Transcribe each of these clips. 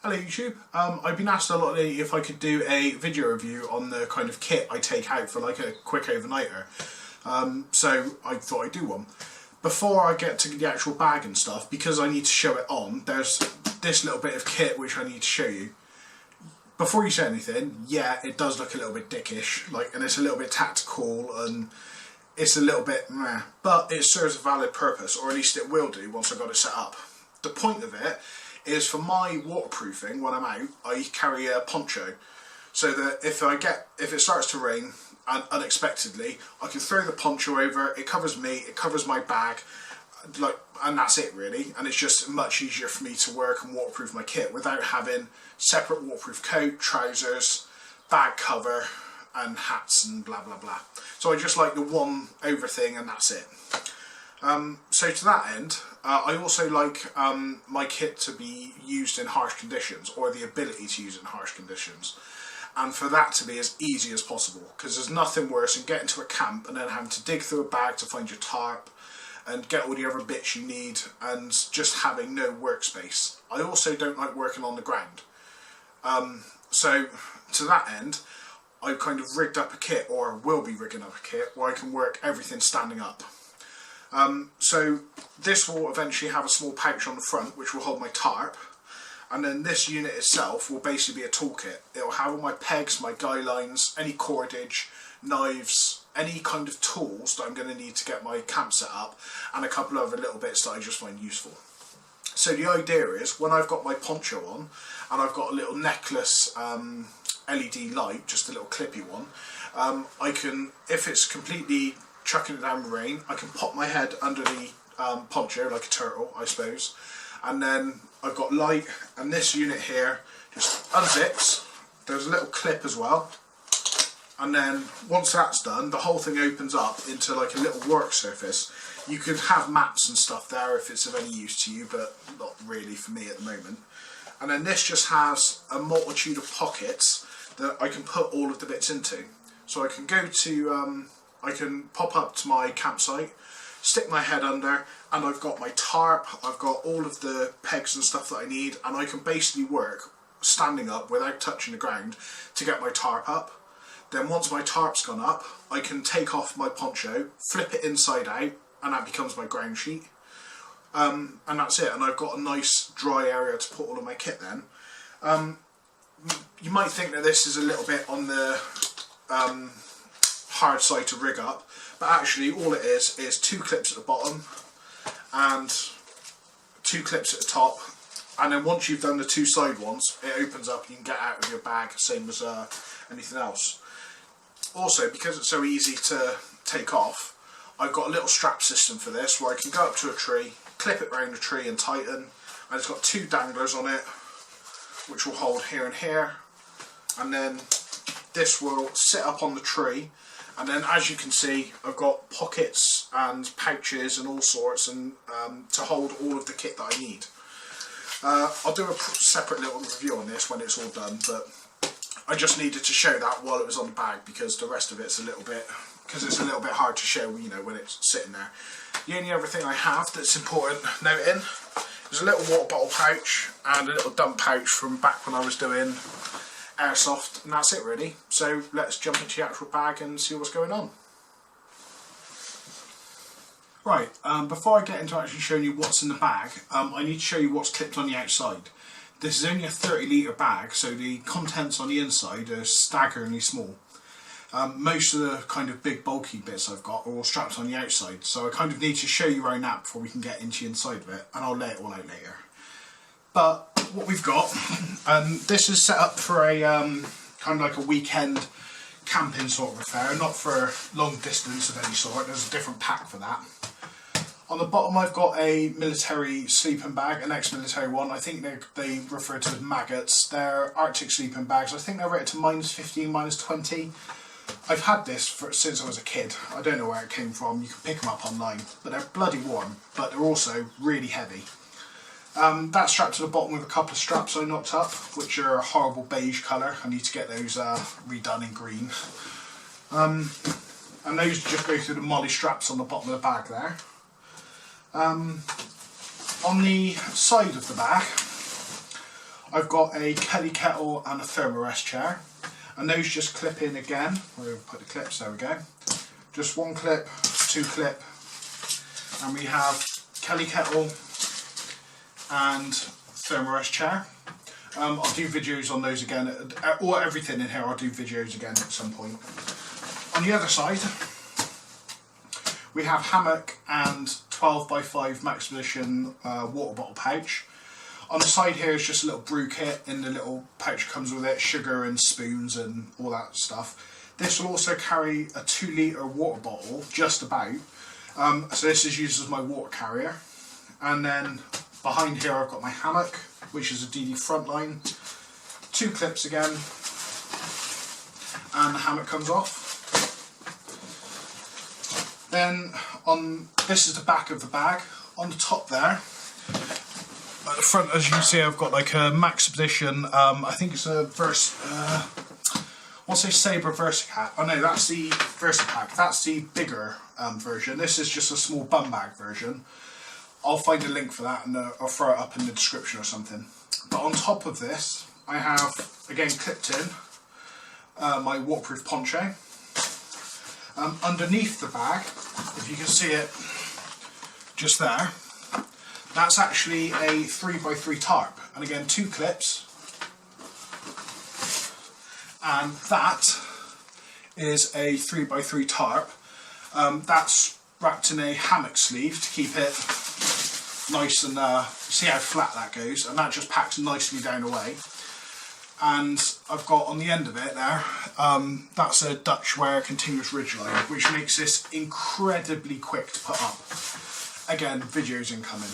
Hello YouTube, I've been asked a lot lately if I could do a video review on the kind of kit I take out for like a quick overnighter. So I thought I'd do one. Before I get to the actual bag and stuff, because I need to show it on, there's this little bit of kit which I need to show you. Before you say anything, yeah, it does look a little bit dickish, like, and it's a little bit tactical and it's a little bit meh, but it serves a valid purpose, or at least it will do once I've got it set up. The point of it is for my waterproofing, when I'm out, I carry a poncho, so that if it starts to rain unexpectedly, I can throw the poncho over. It covers me, it covers my bag, like, and that's it really. And it's just much easier for me to work and waterproof my kit without having separate waterproof coat, trousers, bag cover, and hats and blah blah blah. So I just like the one over thing, and that's it. So to that end, I also like my kit to be used in harsh conditions, or the ability to use it in harsh conditions, and for that to be as easy as possible, because there's nothing worse than getting to a camp and then having to dig through a bag to find your tarp and get all the other bits you need and just having no workspace. I also don't like working on the ground. So to that end, I've kind of rigged up a kit, or will be rigging up a kit, where I can work everything standing up. So this will eventually have a small pouch on the front which will hold my tarp, and then this unit itself will basically be a toolkit. It will have all my pegs, my guy lines, any cordage, knives, any kind of tools that I'm going to need to get my camp set up, and a couple of other little bits that I just find useful. So the idea is, when I've got my poncho on and I've got a little necklace LED light, just a little clippy one, I can, if it's completely chucking it down the rain, I can pop my head under the poncho like a turtle, I suppose, and then I've got light, and this unit here just unzips. There's a little clip as well, and then once that's done, the whole thing opens up into like a little work surface. You could have maps and stuff there if it's of any use to you, but not really for me at the moment. And then this just has a multitude of pockets that I can put all of the bits into. So I can go to I can pop up to my campsite, stick my head under, and I've got my tarp, I've got all of the pegs and stuff that I need, and I can basically work standing up without touching the ground to get my tarp up. Then once my tarp's gone up, I can take off my poncho, flip it inside out, and that becomes my ground sheet. And that's it, and I've got a nice dry area to put all of my kit then. You might think that this is a little bit on the hard side to rig up, but actually all it is 2 clips at the bottom and 2 clips at the top, and then once you've done the 2 side ones, it opens up and you can get out of your bag, same as anything else. Also, because it's so easy to take off, I've got a little strap system for this where I can go up to a tree, clip it around the tree and tighten, and it's got 2 danglers on it which will hold here and here, and then this will sit up on the tree. And then, as you can see, I've got pockets and pouches and all sorts, and to hold all of the kit that I need. I'll do a separate little review on this when it's all done, but I just needed to show that while it was on the bag, because the rest of it's a little bit hard to show, you know, when it's sitting there. The only other thing I have that's important noting is a little water bottle pouch and a little dump pouch from back when I was doing airsoft, and that's it really. So let's jump into the actual bag and see what's going on. Right, before I get into actually showing you what's in the bag, I need to show you what's clipped on the outside. This is only a 30 litre bag, so the contents on the inside are staggeringly small. Most of the kind of big bulky bits I've got are all strapped on the outside, so I kind of need to show you around that before we can get into the inside of it, and I'll lay it all out later. But what we've got, this is set up for a kind of like a weekend camping sort of affair, not for long distance of any sort. There's a different pack for that. On the bottom I've got a military sleeping bag, an ex-military one. I think they refer to as maggots. They're Arctic sleeping bags. I think they're rated to -15, -20. I've had this since I was a kid. I don't know where it came from. You can pick them up online, but they're bloody warm, but they're also really heavy. That's strapped to the bottom with a couple of straps I knocked up, which are a horrible beige colour. I need to get those redone in green. And those just go through the molly straps on the bottom of the bag there. On the side of the bag, I've got a Kelly Kettle and a Thermarest chair, and those just clip in again. We'll put the clips, there we go. Just one clip, two clip, and we have Kelly Kettle and Thermarest chair. I'll do videos on those again, or everything in here I'll do videos again at some point. On the other side, we have hammock and 12x5 Maxpedition water bottle pouch. On the side here is just a little brew kit. In the little pouch comes with it, sugar and spoons and all that stuff. This will also carry a 2 litre water bottle, just about. So this is used as my water carrier. And then behind here I've got my hammock, which is a DD Frontline. 2 clips again, and the hammock comes off. Then this is the back of the bag. On the top there, at the front, as you can see, I've got like a Maxpedition. I think it's a what's a Sabre Versipack? Oh no, that's the Versipack. That's the bigger version. This is just a small bum bag version. I'll find a link for that and I'll throw it up in the description or something. But on top of this, I have again clipped in my waterproof poncho. Underneath the bag, if you can see it just there, that's actually a 3x3 tarp, and again 2 clips, and that is a 3x3 tarp. That's wrapped in a hammock sleeve to keep it nice and see how flat that goes, and that just packs nicely down away. And I've got on the end of it there, that's a Dutch wear continuous ridgeline, which makes this incredibly quick to put up. Again, videos incoming.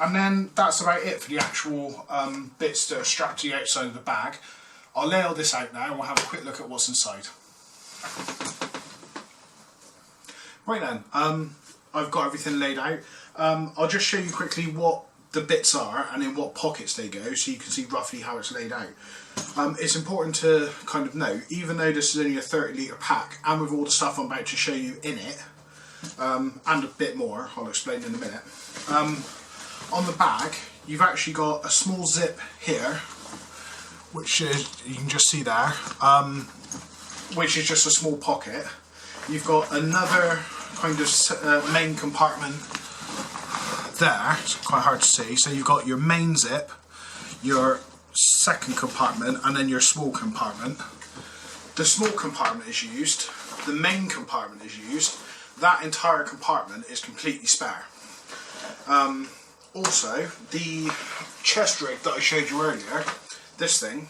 And then that's about it for the actual bits that are strapped to the outside of the bag. I'll lay all this out now and we'll have a quick look at what's inside. Right then, I've got everything laid out. I'll just show you quickly what the bits are and in what pockets they go, so you can see roughly how it's laid out. It's important to kind of note, even though this is only a 30 litre pack, and with all the stuff I'm about to show you in it, and a bit more, I'll explain in a minute, on the bag you've actually got a small zip here, which is, you can just see there, which is just a small pocket. You've got another kind of main compartment there, it's quite hard to see. So you've got your main zip, your second compartment, and then your small compartment. The small compartment is used, the main compartment is used, that entire compartment is completely spare. Also, the chest rig that I showed you earlier, this thing,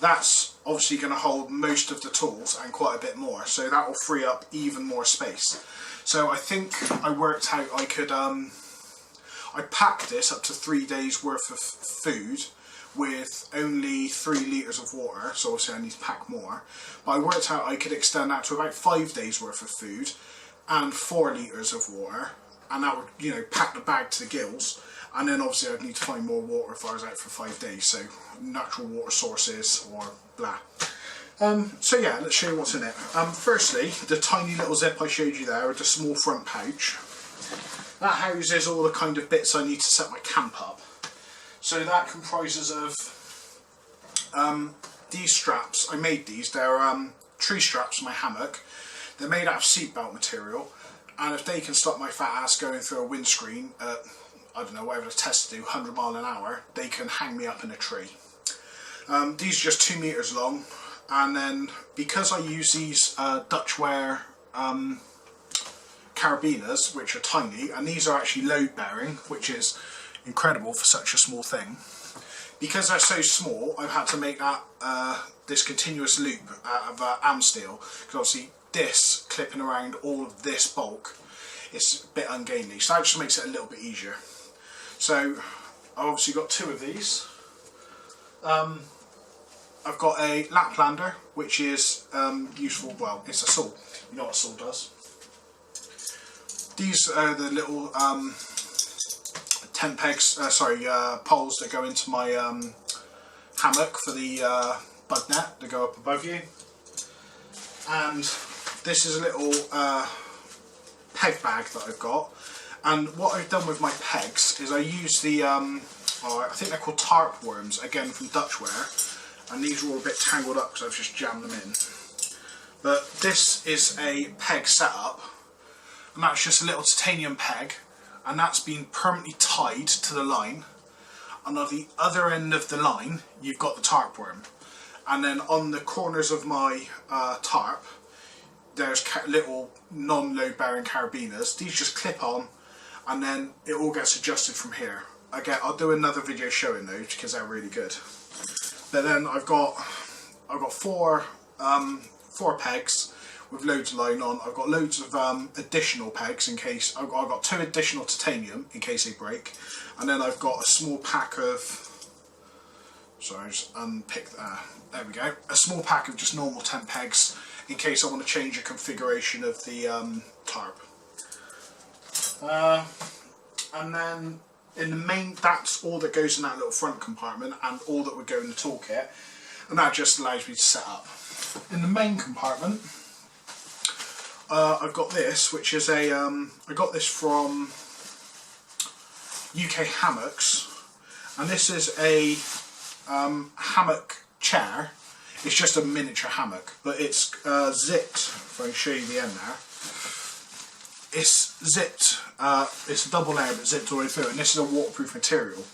that's obviously going to hold most of the tools and quite a bit more, so that will free up even more space. So I think I worked out I could I packed this up to 3 days worth of food with only 3 litres of water, so obviously I need to pack more. But I worked out I could extend that to about 5 days worth of food and 4 litres of water, and that would, you know, pack the bag to the gills. And then obviously I'd need to find more water if I was out for 5 days, so natural water sources or blah. So yeah, let's show you what's in it. Firstly, the tiny little zip I showed you there with the small front pouch. That houses all the kind of bits I need to set my camp up. So that comprises of these straps. I made these. They're tree straps for my hammock. They're made out of seatbelt material, and if they can stop my fat ass going through a windscreen at, I don't know, whatever the tests do, 100 miles an hour, they can hang me up in a tree. These are just 2 meters long, and then because I use these Dutch wear carabiners, which are tiny, and these are actually load bearing, which is incredible for such a small thing. Because they're so small, I've had to make that this continuous loop out of am steel, because obviously this clipping around all of this bulk is a bit ungainly, so that just makes it a little bit easier. So I've obviously got 2 of these. I've got a Laplander, which is useful, well, it's a saw, you know what a saw does. These are the little tent pegs, poles that go into my hammock for the bug net that go up above you. And this is a little peg bag that I've got, And what I've done with my pegs is I use the, I think they're called tarp worms, again from Dutchware, and these are all a bit tangled up because I've just jammed them in. But this is a peg setup, and that's just a little titanium peg, and that's been permanently tied to the line. And on the other end of the line, you've got the tarp worm. And then on the corners of my tarp, there's little non-load bearing carabiners. These just clip on, and then it all gets adjusted from here. Again, I'll do another video showing those because they're really good. But then I've got four pegs with loads of line on. I've got loads of additional pegs in case. I've got 2 additional titanium in case they break, and then I've got a small pack of. Sorry, just unpick that. There we go. A small pack of just normal 10 pegs in case I want to change the configuration of the tarp. And then in the main, that's all that goes in that little front compartment and all that would go in the toolkit, and that just allows me to set up. In the main compartment, I've got this, which is a I got this from UK Hammocks, and this is a hammock chair. It's just a miniature hammock, but it's zipped. If I can show you the end there, it's zipped. It's a double layer, but zipped all the way through, and this is a waterproof material.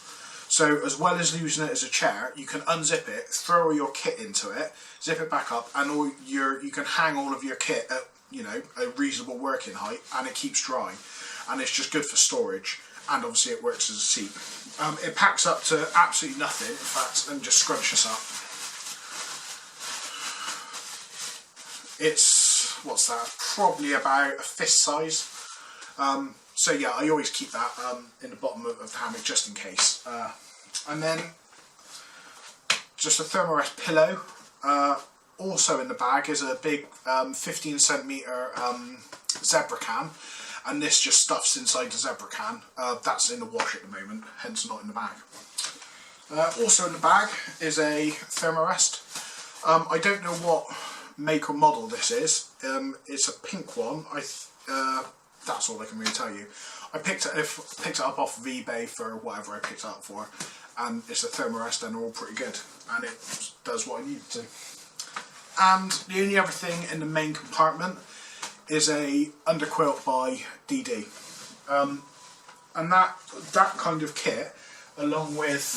So as well as using it as a chair, you can unzip it, throw all your kit into it, zip it back up, and you can hang all of your kit at, you know, a reasonable working height, and it keeps dry, and it's just good for storage. And obviously it works as a seat. It packs up to absolutely nothing, in fact, and just scrunch this up. It's, what's that, probably about a fist size. So yeah, I always keep that in the bottom of the hammock just in case. And then just a Thermarest pillow. Also in the bag is a big 15 centimetre zebra can. And this just stuffs inside the zebra can. That's in the wash at the moment, hence not in the bag. Also in the bag is a Thermarest. I don't know what make or model this is. It's a pink one. That's all I can really tell you. I picked it up off of eBay for whatever I picked it up for, and it's a Thermarest, and they're all pretty good, and it does what I need it to. And the only other thing in the main compartment is a underquilt by DD, and that kind of kit, along with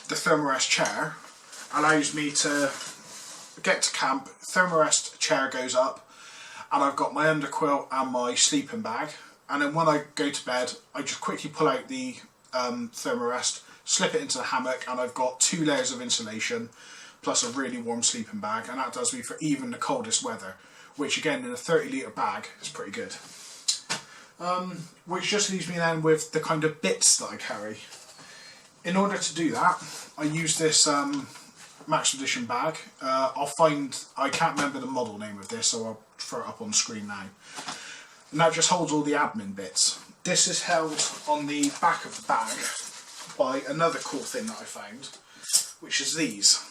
the Thermarest chair, allows me to get to camp. Thermarest chair goes up, and I've got my underquilt and my sleeping bag, and then when I go to bed I just quickly pull out the Thermarest, slip it into the hammock, and I've got 2 layers of insulation plus a really warm sleeping bag, and that does me for even the coldest weather, which again in a 30 litre bag is pretty good. Which just leaves me then with the kind of bits that I carry. In order to do that, I use this Maxpedition bag. I can't remember the model name of this, so I'll throw it up on screen now. And that just holds all the admin bits. This is held on the back of the bag by another cool thing that I found, which is these.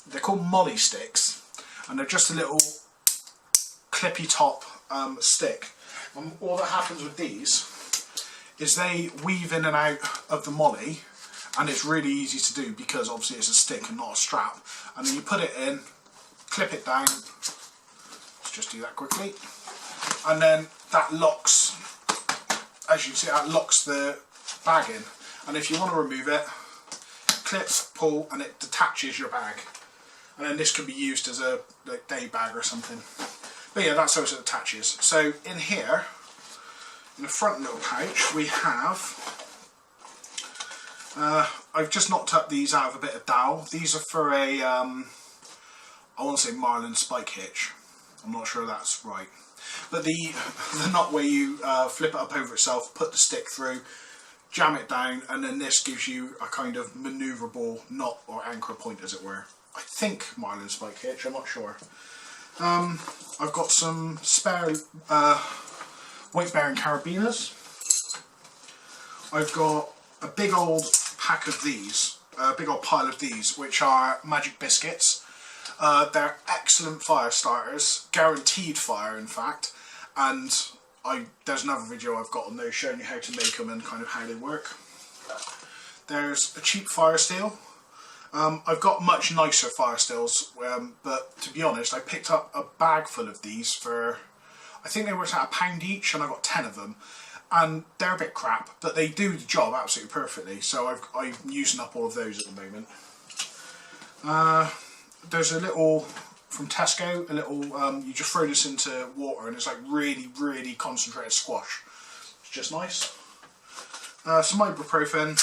They're called molly sticks, and they're just a little clippy top stick. And all that happens with these is they weave in and out of the molly, and it's really easy to do because obviously it's a stick and not a strap. And then you put it in, clip it down, let's just do that quickly, and then that locks, as you can see, that locks the bag in. And if you want to remove it, clip, pull, and it detaches your bag. And then this can be used as a day bag or something. But yeah, that's how it attaches. So in here, in the front little pouch, we have, I've just knocked up these out of a bit of dowel. These are for a, I want to say Marlin spike hitch. I'm not sure that's right. But the knot where you flip it up over itself, put the stick through, jam it down, and then this gives you a kind of manoeuvrable knot or anchor point, as it were. I think Marlin spike hitch, I'm not sure. I've got some spare weight bearing carabiners. I've got a big old pack of these, a big old pile of these, which are magic biscuits. They're excellent fire starters, guaranteed fire in fact, and there's another video I've got on those showing you how to make them and kind of how they work. There's a cheap fire steel. I've got much nicer fire steels, but to be honest, I picked up a bag full of these for, I think they worked out £1 each, and I got 10 of them. And they're a bit crap, but they do the job absolutely perfectly, so I'm using up all of those at the moment. There's a little, from Tesco, a little, you just throw this into water and it's like really, really concentrated squash. It's just nice. Some ibuprofen,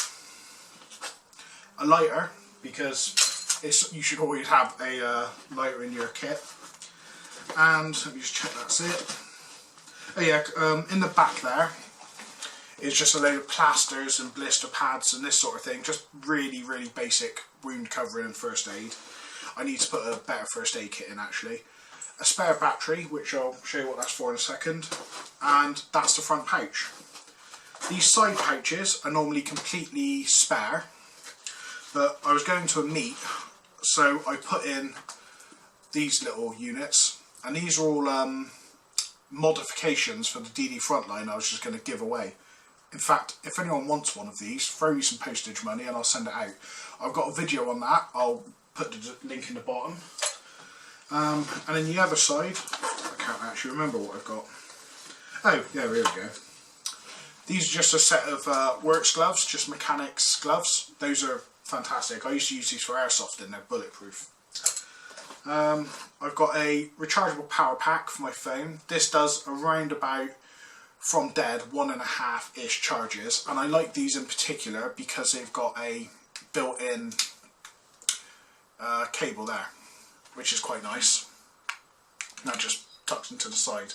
a lighter, because you should always have a lighter in your kit. And let me just check that's it. Oh yeah, in the back there is just a load of plasters and blister pads and this sort of thing. Just really, really basic wound covering and first aid. I need to put a better first aid kit in actually. A spare battery, which I'll show you what that's for in a second. And that's the front pouch. These side pouches are normally completely spare, but I was going to a meet, so I put in these little units, and these are all modifications for the DD Frontline I was just going to give away. In fact, if anyone wants one of these, throw me some postage money and I'll send it out. I've got a video on that, I'll put the link in the bottom. And then the other side, I can't actually remember what I've got. Oh, yeah, here we go. These are just a set of works gloves, just mechanics gloves. Those are fantastic. I used to use these for airsoft and they're bulletproof. I've got a rechargeable power pack for my phone. This does around about, from dead, 1.5-ish charges, and I like these in particular because they've got a built-in cable there, which is quite nice. That just tucks into the side.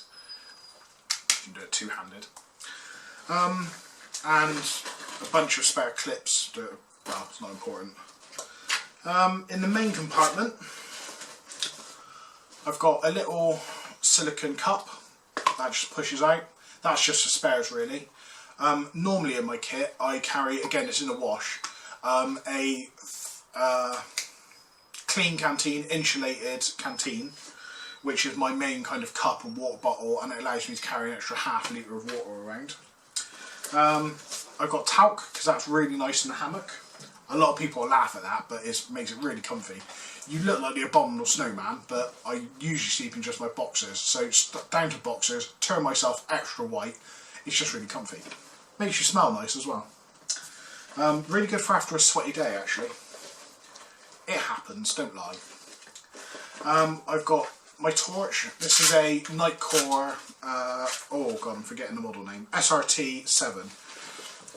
You can do it two-handed. And a bunch of spare clips that are, well, it's not important. In the main compartment, I've got a little silicone cup that just pushes out. That's just for spares really. Normally in my kit I carry, again it's in a wash, a clean canteen, insulated canteen, which is my main kind of cup and water bottle, and it allows me to carry an extra ½ litre of water around. I've got talc because that's really nice in the hammock. A lot of people laugh at that, but it makes it really comfy. You look like the abominable snowman, but I usually sleep in just my boxers. So down to boxers, turn myself extra white. It's just really comfy. Makes you smell nice as well. Really good for after a sweaty day, actually. It happens, don't lie. I've got my torch. This is a Nightcore, oh god, I'm forgetting the model name, SRT 7.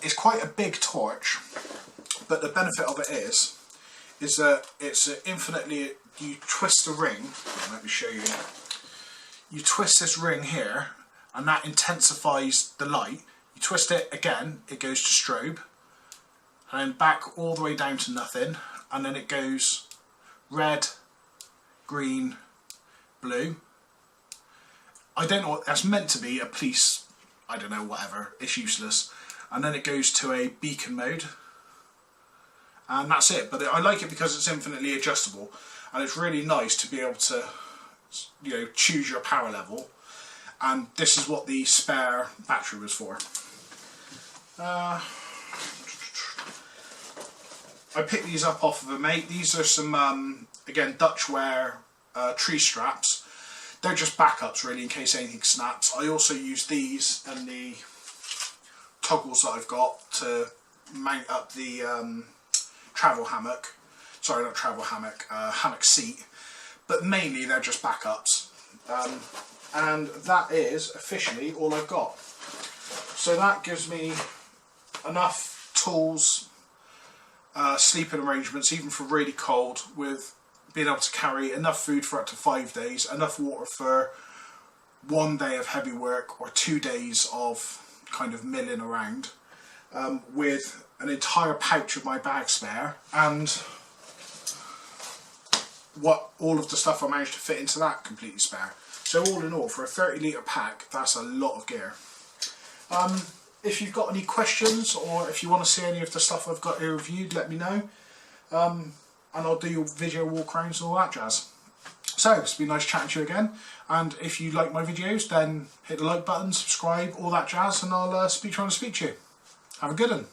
It's quite a big torch, but the benefit of it is that it's infinitely, you twist the ring, let me show you, you twist this ring here and that intensifies the light. You twist it again, it goes to strobe, and then back all the way down to nothing, and then it goes red, green, blue. I don't know what that's meant to be, a police, I don't know, whatever, it's useless. And then it goes to a beacon mode, and that's it. But I like it because it's infinitely adjustable, and it's really nice to be able to, you know, choose your power level. And this is what the spare battery was for. I picked these up off of a mate. These are some again Dutchware tree straps. They're just backups really in case anything snaps. I also use these and the toggles that I've got to mount up the travel hammock. Sorry, not travel hammock, hammock seat. But mainly they're just backups. And that is officially all I've got. So that gives me enough tools, sleeping arrangements, even for really cold, with being able to carry enough food for up to 5 days, enough water for 1 day of heavy work or 2 days of kind of milling around, with an entire pouch of my bag spare, and what all of the stuff I managed to fit into that completely spare. So all in all, for a 30-litre pack, that's a lot of gear. If you've got any questions, or if you want to see any of the stuff I've got here reviewed, let me know. And I'll do your video walkarounds and all that jazz. So, it's been nice chatting to you again, and if you like my videos, then hit the like button, subscribe, all that jazz, and I'll speak to you when I speak to you. Have a good one.